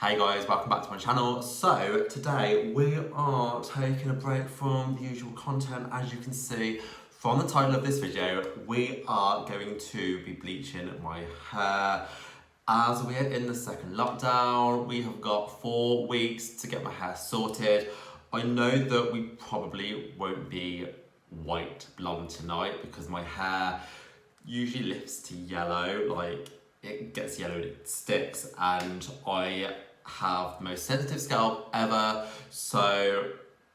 Hey guys, welcome back to my channel. So today we are taking a break from the usual content. As you can see from the title of this video, we are going to be bleaching my hair. As we are in the second lockdown, we have got 4 weeks to get my hair sorted. I know that we probably won't be white blonde tonight because my hair usually lifts to yellow, like it gets yellow and it sticks, and I have the most sensitive scalp ever, so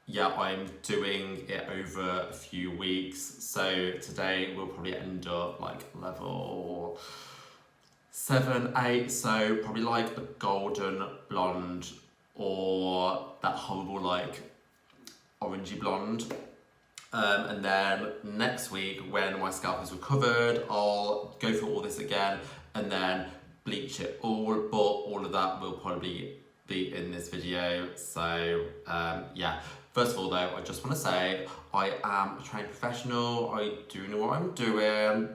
yeah, I'm doing it over a few weeks. So today we'll probably end up like level 7, 8, so probably like a golden blonde or that horrible like orangey blonde. And then next week, when my scalp is recovered, I'll go through all this again and then bleach it all, but all of that will probably be in this video. So yeah, first of all though, I just want to say I am a trained professional. I do know what I'm doing.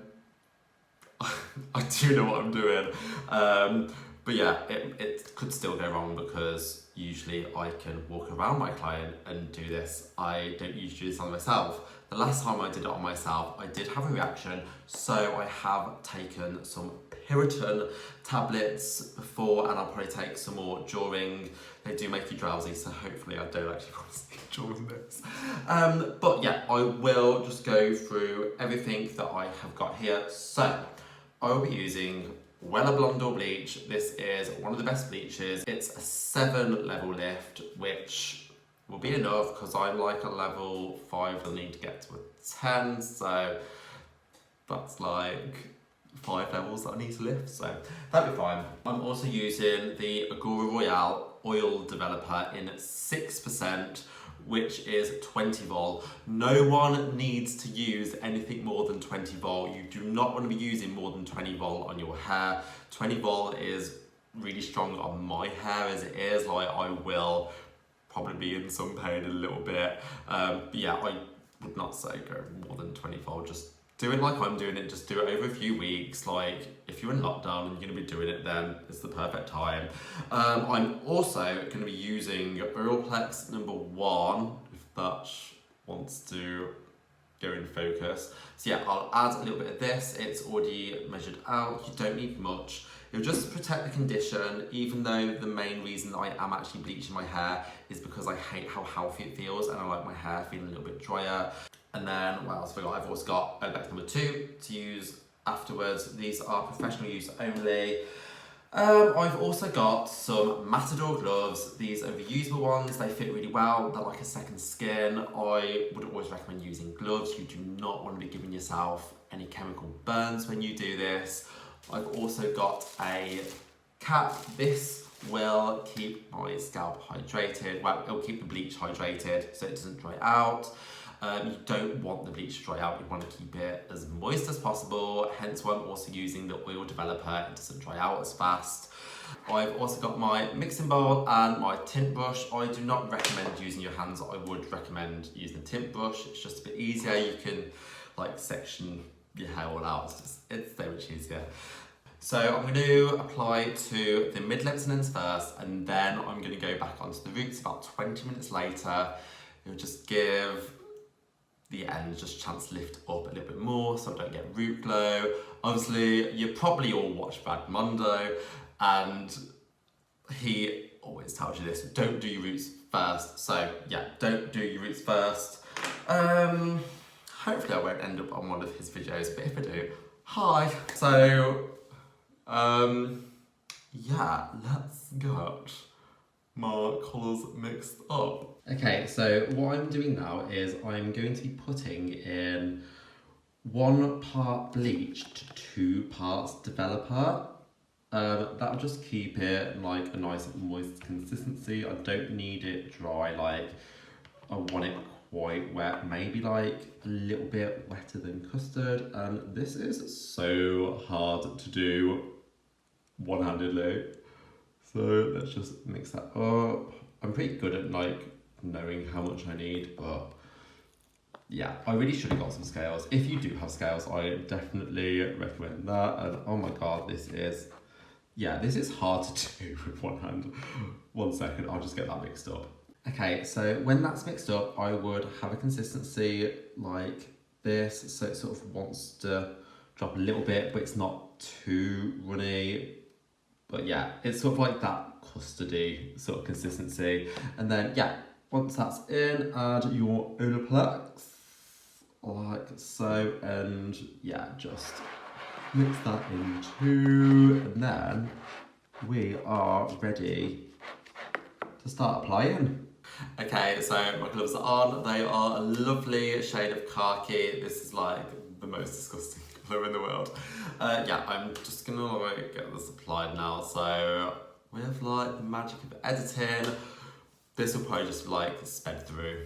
I do know what I'm doing. But yeah, it could still go wrong because usually I can walk around my client and do this. I don't usually do this on myself. The last time I did it on myself, I did have a reaction, so I have taken some Piriton tablets before, and I'll probably take some more during. They do make you drowsy, so hopefully I don't actually want to sleep during this. But yeah, I will just go through everything that I have got here. So I will be using Wella Blondor bleach. This is one of the best bleaches. It's a 7 level lift, which will be enough because I'm like a level 5. I need to get to a 10, so that's like 5 levels that I need to lift, so that'd be fine. I'm also using the Igora Royale oil developer in 6%, which is 20 vol. No one needs to use anything more than 20 vol. You do not want to be using more than 20 vol on your hair. 20 vol is really strong on my hair as it is. Like, I will probably be in some pain a little bit. But yeah, I would not say go more than 20 vol. Just do it like I'm doing it. Just do it over a few weeks. Like, if you're in lockdown and you're going to be doing it, then it's the perfect time. I'm also going to be using Olaplex #1, if that wants to go in focus. So yeah, I'll add a little bit of this. It's already measured out. You don't need much. It'll just protect the condition, even though the main reason I am actually bleaching my hair is because I hate how healthy it feels and I like my hair feeling a little bit drier. And then, what else have I got? I've also got Olaplex #2 to use afterwards. These are professional use only. I've also got some Matador gloves. These are reusable ones. They fit really well. They're like a second skin. I would always recommend using gloves. You do not want to be giving yourself any chemical burns when you do this. I've also got a cap. This will keep my scalp hydrated. Well, it'll keep the bleach hydrated so it doesn't dry out. You don't want the bleach to dry out. You want to keep it as moist as possible. Hence why I'm also using the oil developer. It doesn't dry out as fast. I've also got my mixing bowl and my tint brush. I do not recommend using your hands. I would recommend using a tint brush. It's just a bit easier. You can like section your hair all out. It's so much easier. So I'm going to apply to the mid-lengths and ends first, and then I'm going to go back onto the roots about 20 minutes later. It'll just give the ends just a chance to lift up a little bit more so I don't get root glow. Obviously, you probably all watch Blondor, and he always tells you this, don't do your roots first. So yeah, don't do your roots first. Hopefully I won't end up on one of his videos, but if I do, hi. So, yeah, let's get my colours mixed up. Okay, so what I'm doing now is I'm going to be putting in 1 part bleach to 2 parts developer. That'll just keep it like a nice moist consistency. I don't need it dry, like I want it quite wet, maybe like a little bit wetter than custard. And this is so hard to do one-handedly. So let's just mix that up. I'm pretty good at like knowing how much I need, but yeah, I really should have got some scales. If you do have scales, I definitely recommend that. And oh my god, this is Yeah, this is hard to do with one hand. 1 second, I'll just get that mixed up. Okay, so when that's mixed up, I would have a consistency like this. So it sort of wants to drop a little bit, but it's not too runny. But yeah, it's sort of like that custardy sort of consistency. And then, yeah, once that's in, add your Olaplex, like so. And yeah, just mix that in too. And then we are ready to start applying. Okay, so my gloves are on. They are a lovely shade of khaki. This is like the most disgusting colour in the world. Yeah, I'm just gonna like get this applied now. So with like the magic of editing, this will probably just like sped through.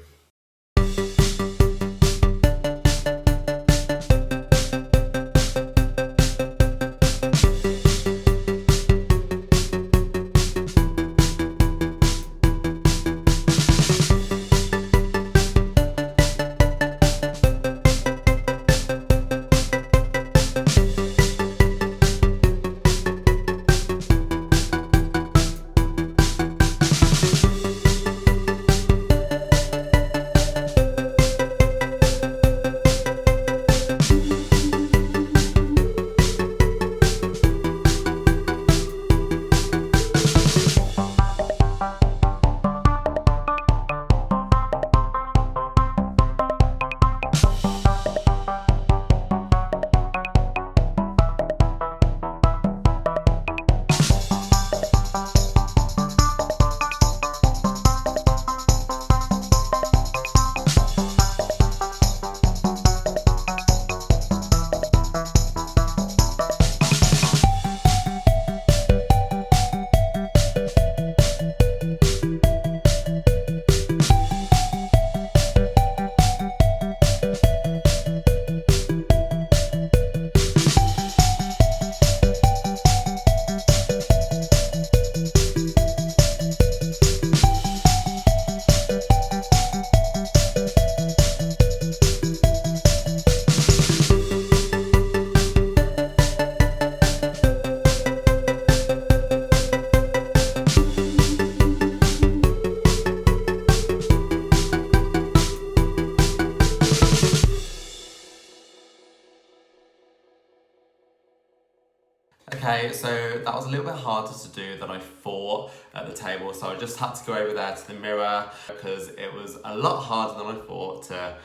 Okay, so that was a little bit harder to do than I thought at the table, so I just had to go over there to the mirror because it was a lot harder than I thought to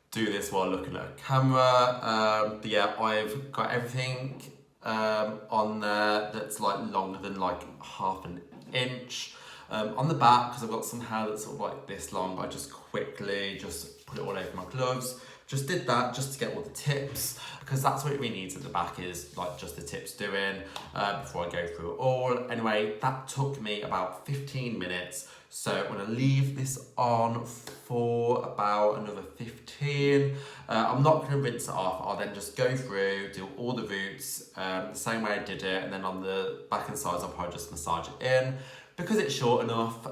do this while looking at a camera. But yeah, I've got everything on there that's like longer than like half an inch. On the back, because I've got some hair that's sort of like this long, I just quickly just put it all over my gloves. Just did that just to get all the tips, because that's what it really needs at the back, is like just the tips doing before I go through it all. Anyway, that took me about 15 minutes. So I'm gonna leave this on for about another 15. I'm not gonna rinse it off. I'll then just go through, do all the roots the same way I did it, and then on the back and sides I'll probably just massage it in because it's short enough.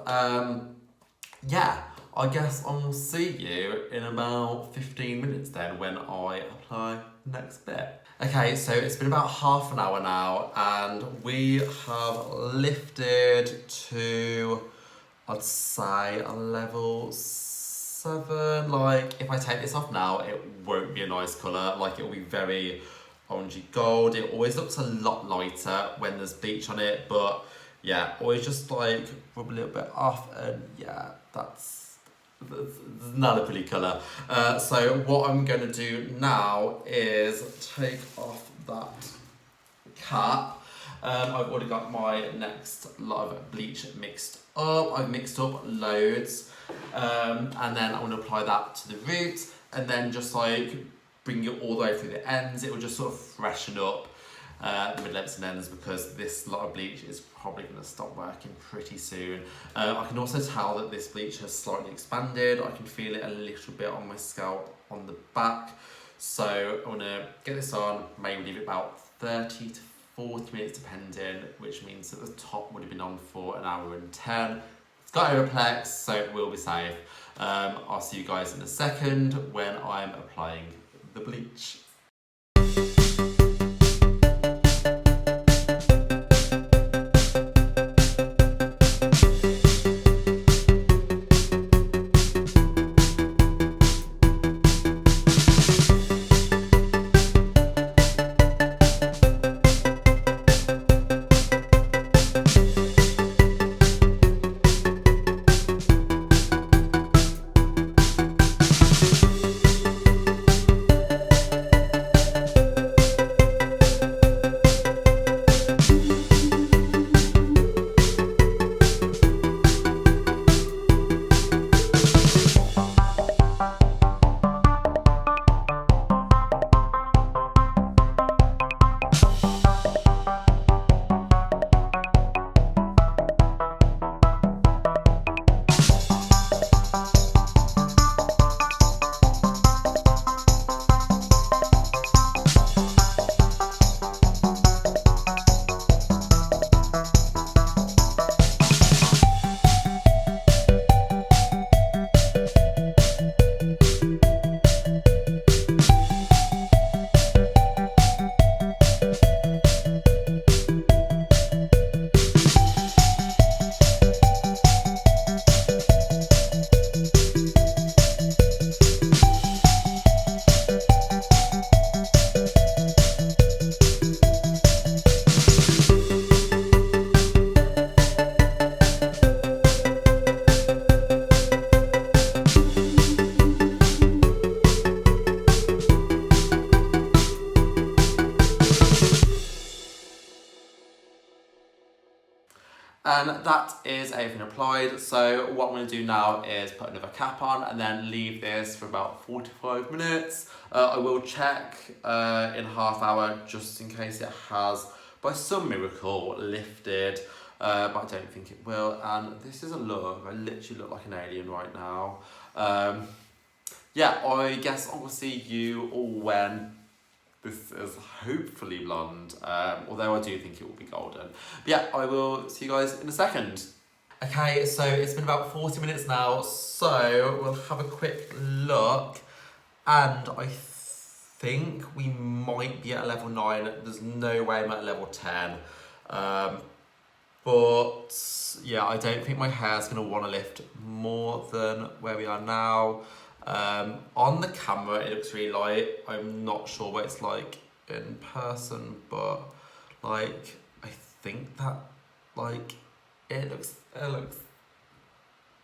Yeah, I guess I will see you in about 15 minutes then when I apply the next bit. Okay, so it's been about half an hour now and we have lifted to, I'd say, a level 7. Like, if I take this off now, it won't be a nice colour. Like, it'll be very orangey gold. It always looks a lot lighter when there's bleach on it, but yeah, always just like rub a little bit off and yeah, that's not a pretty colour. So what I'm going to do now is take off that cap. I've already got my next lot of bleach mixed up. I've mixed up loads. And then I'm going to apply that to the root and then just like bring it all the way through the ends. It will just sort of freshen up the mid-lengths and ends, because this lot of bleach is probably going to stop working pretty soon. I can also tell that this bleach has slightly expanded. I can feel it a little bit on my scalp on the back. So I'm going to get this on, maybe leave it about 30 to 40 minutes depending, which means that the top would have been on for an hour and 10. It's got Olaplex, so it will be safe. I'll see you guys in a second when I'm applying the bleach. then that is everything applied. So what I'm going to do now is put another cap on and then leave this for about 45 minutes. I will check in half hour just in case it has, by some miracle, lifted. But I don't think it will. And this is a look. I literally look like an alien right now. Yeah, I guess I will see you all when this is hopefully blonde, although I do think it will be golden. But yeah, I will see you guys in a second. Okay, so it's been about 40 minutes now, so we'll have a quick look. And I think we might be at level 9. There's no way I'm at level 10. But yeah, I don't think my hair's going to want to lift more than where we are now. On the camera it looks really light. I'm not sure what it's like in person, but like I think that like it looks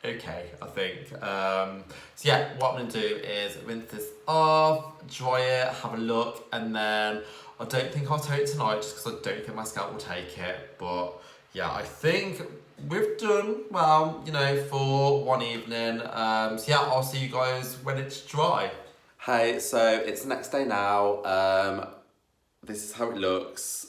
okay, I think. So yeah, what I'm gonna do is rinse this off, dry it, have a look, and then I don't think I'll tone it tonight just because I don't think my scalp will take it. But yeah, I think we've done well, you know, for one evening. So yeah, I'll see you guys when it's dry. Hey, so it's the next day now. This is how it looks.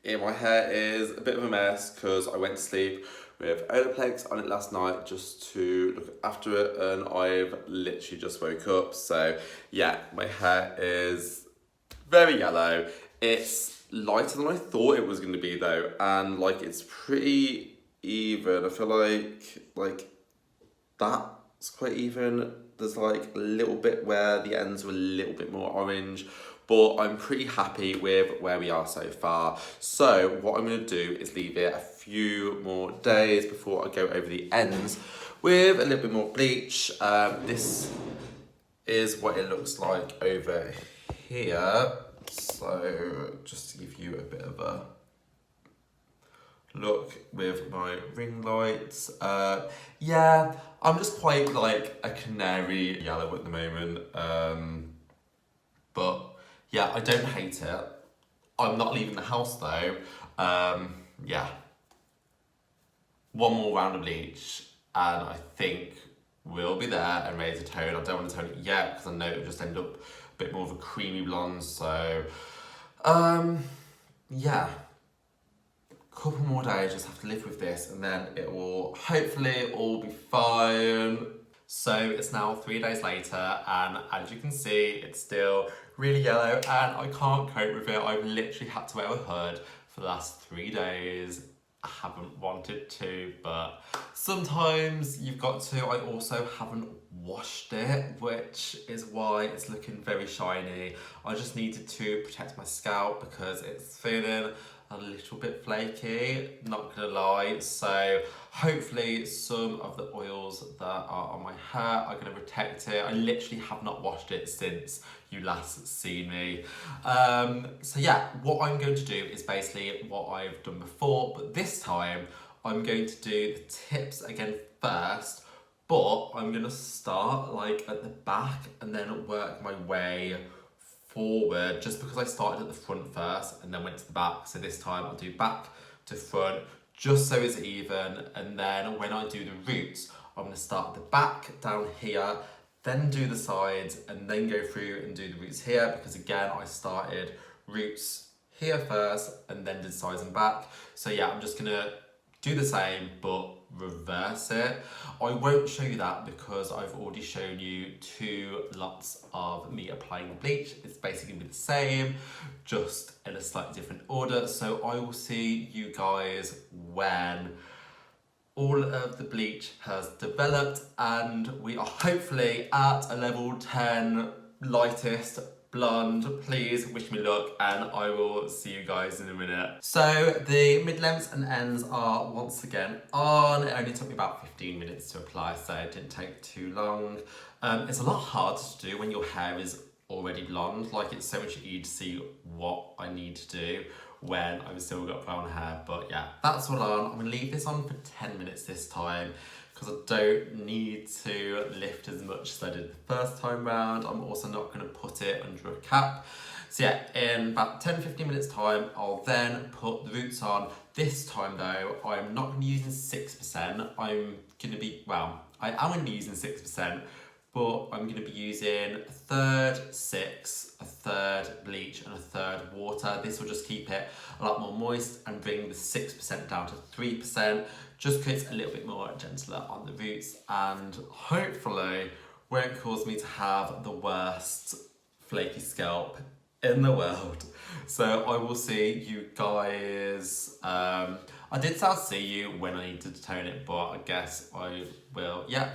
My hair is a bit of a mess because I went to sleep with Olaplex on it last night just to look after it, and I've literally just woke up. So yeah, my hair is very yellow. It's lighter than I thought it was going to be though, and like it's pretty even. I feel like that's quite even. There's like a little bit where the ends are a little bit more orange, but I'm pretty happy with where we are so far. So what I'm going to do is leave it a few more days before I go over the ends with a little bit more bleach. This is what it looks like over here. So just to give you a bit of a look with my ring lights. Yeah, I'm just quite like a canary yellow at the moment. But yeah, I don't hate it. I'm not leaving the house though. Yeah. One more round of bleach and I think we'll be there and ready to tone. I don't want to tone it yet because I know it'll just end up a bit more of a creamy blonde. So, yeah. Couple more days, just have to live with this and then it will hopefully all be fine. So it's now 3 days later and as you can see it's still really yellow and I can't cope with it. I've literally had to wear a hood for the last 3 days. I haven't wanted to, but sometimes you've got to. I also haven't washed it, which is why it's looking very shiny. I just needed to protect my scalp because it's feeling a little bit flaky, not gonna lie. So hopefully some of the oils that are on my hair are gonna protect it. I literally have not washed it since you last seen me. So yeah, what I'm going to do is basically what I've done before, but this time I'm going to do the tips again first, but I'm gonna start like at the back and then work my way forward, just because I started at the front first and then went to the back. So this time I'll do back to front just so it's even, and then when I do the roots I'm going to start at the back down here, then do the sides and then go through and do the roots here, because again I started roots here first and then did sides and back. So yeah, I'm just going to do the same but reverse it. I won't show you that because I've already shown you 2 lots of me applying bleach. It's basically the same, just in a slightly different order. So I will see you guys when all of the bleach has developed and we are hopefully at a level 10 lightest blonde. Please wish me luck and I will see you guys in a minute. So the mid-lengths and ends are once again on. It only took me about 15 minutes to apply, so it didn't take too long. It's a lot harder to do when your hair is already blonde. Like, it's so much easier to see what I need to do when I've still got brown hair. But yeah, that's all on. I'm gonna leave this on for 10 minutes this time because I don't need to lift as much as I did the first time round. I'm also not gonna put it under a cap. So yeah, in about 10-15 minutes time, I'll then put the roots on, This time though, I'm not going to be using 6%. I'm going to be, well, I am going to be using 6%, but I'm going to be using a third 6, a third bleach and a third water. This will just keep it a lot more moist and bring the 6% down to 3%, just because it's a little bit more gentler on the roots and hopefully won't cause me to have the worst flaky scalp in the world. So I will see you guys. I did say I'll see you when I needed to tone it, but I guess I will. Yeah,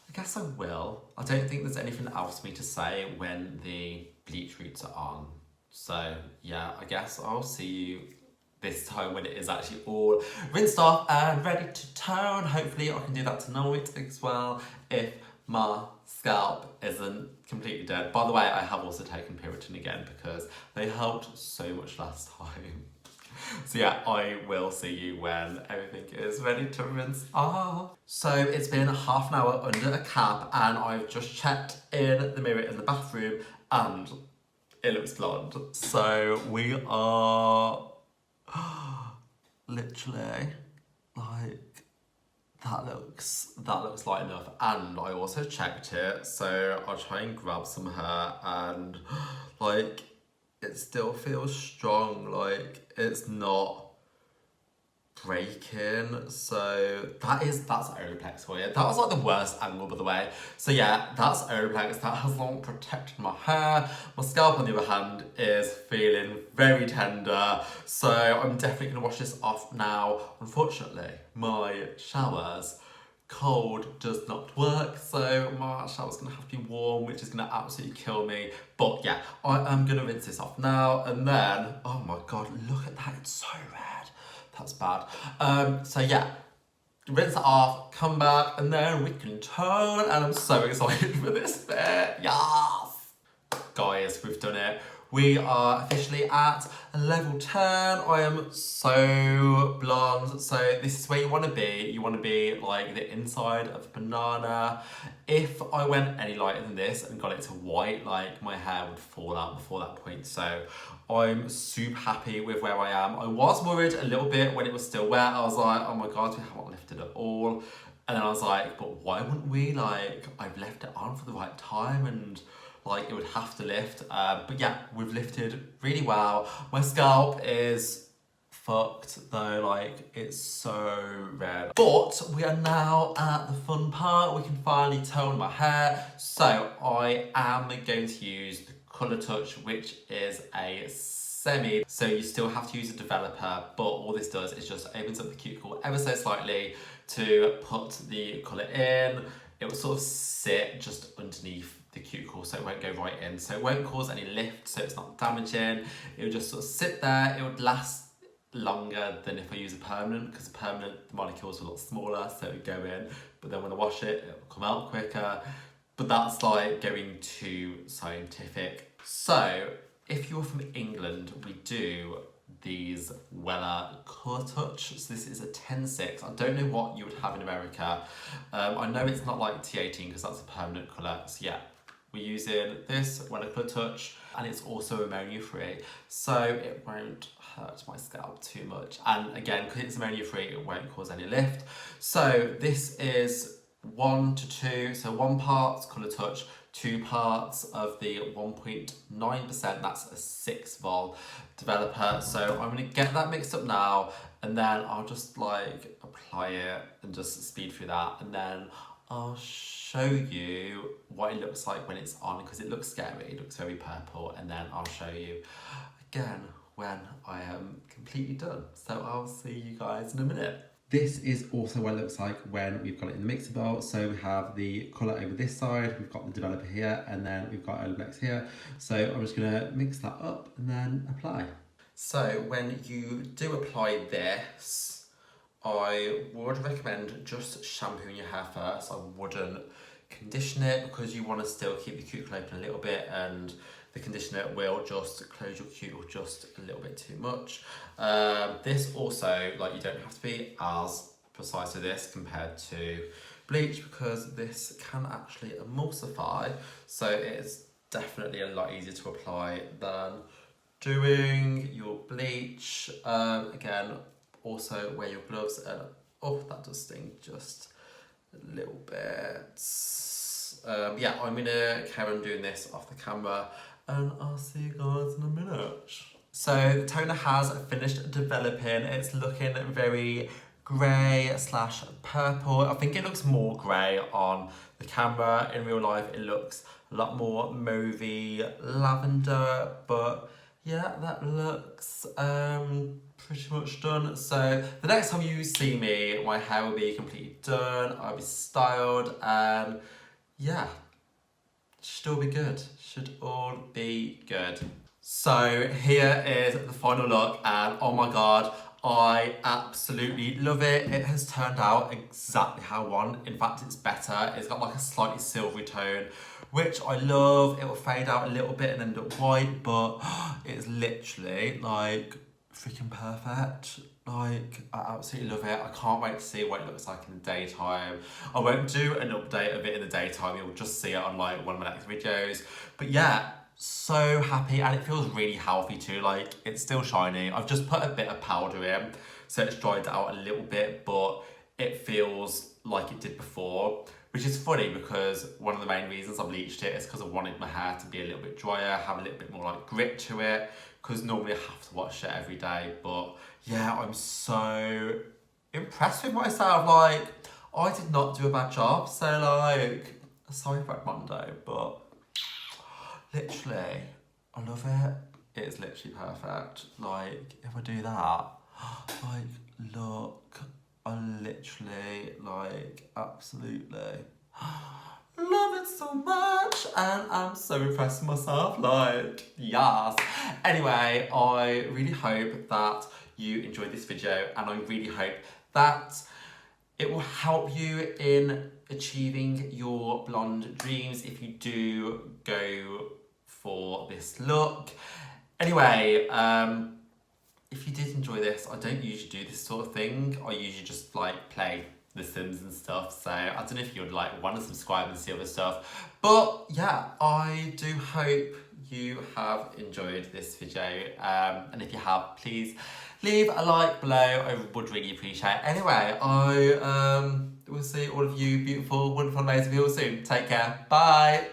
I guess I will. I don't think there's anything else for me to say when the bleach roots are on. So yeah, I guess I'll see you this time when it is actually all rinsed off and ready to tone. Hopefully I can do that tonight as well if my scalp isn't completely dead. By the way, I have also taken Piriton again because they helped so much last time. So yeah, I will see you when everything is ready to rinse off. So it's been half an hour under a cap and I've just checked in the mirror in the bathroom and it looks blonde. So we are literally like, that looks light enough. And I also checked it, so I'll try and grab some hair and like it still feels strong, like it's not breaking. So that's Olaplex for you. That was like the worst angle, by the way. So yeah, that's Olaplex. That has long protected my hair. My scalp, on the other hand, is feeling very tender. So I'm definitely gonna wash this off now. Unfortunately, my showers cold does not work, so my shower's gonna have to be warm, which is gonna absolutely kill me. But yeah, I am gonna rinse this off now, and then, oh my god, look at that, it's so red. That's bad. So yeah, rinse it off, come back, and then we can tone, and I'm so excited for this bit. Yes! Guys, we've done it. We are officially at level 10. I am so blonde. So this is where you want to be. You want to be like the inside of a banana. If I went any lighter than this and got it to white, like my hair would fall out before that point. So I'm super happy with where I am. I was worried a little bit when it was still wet. I was like, oh my god, we haven't lifted at all. And then I was like, but why wouldn't we? Like, I've left it on for the right time and like it would have to lift. But yeah, we've lifted really well. My scalp is fucked though, like it's so red. But we are now at the fun part. We can finally tone my hair. So I am going to use the Colour Touch, which is a semi. So you still have to use a developer, but all this does is just opens up the cuticle ever so slightly to put the colour in. It will sort of sit just underneath the cuticle, so it won't go right in, so it won't cause any lift, so it's not damaging. It will just sort of sit there. It would last longer than if I use a permanent, because permanent, the molecules are a lot smaller, so it would go in, but then when I wash it, it will come out quicker. But that's like going too scientific. So if you're from England, we do these Wella Colour Touch. So this is a 10-6. I don't know what you would have in America. I know it's not like T18 because that's a permanent colour. So yeah, we're using this Wella Colour Touch, and it's also ammonia free, so it won't hurt my scalp too much. And again, because it's ammonia free, it won't cause any lift. So this is 1 to 2, so 1 part Colour Touch, 2 parts of the 1.9%, that's a 6 vol developer. So I'm gonna get that mixed up now, and then I'll just like apply it and just speed through that, and then I'll show you what it looks like when it's on, because it looks scary, it looks very purple, and then I'll show you again when I am completely done. So I'll see you guys in a minute. This is also what it looks like when we've got it in the mixer bowl. So we have the colour over this side, we've got the developer here, and then we've got Olaplex here. So I'm just gonna mix that up and then apply. So when you do apply this, I would recommend just shampooing your hair first. I wouldn't condition it, because you want to still keep the cuticle open a little bit, and the conditioner will just close your cuticle just a little bit too much. This also, like, you don't have to be as precise with this compared to bleach, because this can actually emulsify, so it's definitely a lot easier to apply than doing your bleach. Again, also wear your gloves and, oh, that does sting just a little bit. Yeah, I'm gonna carry on doing this off the camera and I'll see you guys in a minute. So the toner has finished developing. It's looking very grey slash purple. I think it looks more grey on the camera. In real life, it looks a lot more mauvey lavender, but yeah, that looks pretty much done. So the next time you see me, my hair will be completely done. I'll be styled and yeah, should all be good. Should all be good. So here is the final look and oh my god, I absolutely love it. It has turned out exactly how I want. In fact, it's better. It's got like a slightly silvery tone, which I love. It will fade out a little bit and end up white, but it's literally like freaking perfect. Like, I absolutely love it. I can't wait to see what it looks like in the daytime. I won't do an update of it in the daytime. You'll just see it on like one of my next videos. But yeah, so happy, and it feels really healthy too. Like, it's still shiny. I've just put a bit of powder in, so it's dried out a little bit, but it feels like it did before, which is funny because one of the main reasons I bleached it is because I wanted my hair to be a little bit drier, have a little bit more like grit to it, because normally I have to wash it every day. But yeah, I'm so impressed with myself. Like, I did not do a bad job, so like, sorry for Monday, but literally, I love it. It's literally perfect. Like, if I do that, like, look, I literally, like, absolutely love it so much, and I'm so impressed with myself. Like, yes. Anyway, I really hope that you enjoyed this video, and I really hope that it will help you in achieving your blonde dreams if you do go for this look. Anyway, if you did enjoy this, I don't usually do this sort of thing. I usually just like play The Sims and stuff. So I don't know if you would like want to subscribe and see other stuff. But yeah, I do hope you have enjoyed this video. And if you have, please leave a like below. I would really appreciate it. Anyway, I will see all of you beautiful, wonderful, amazing people soon. Take care. Bye.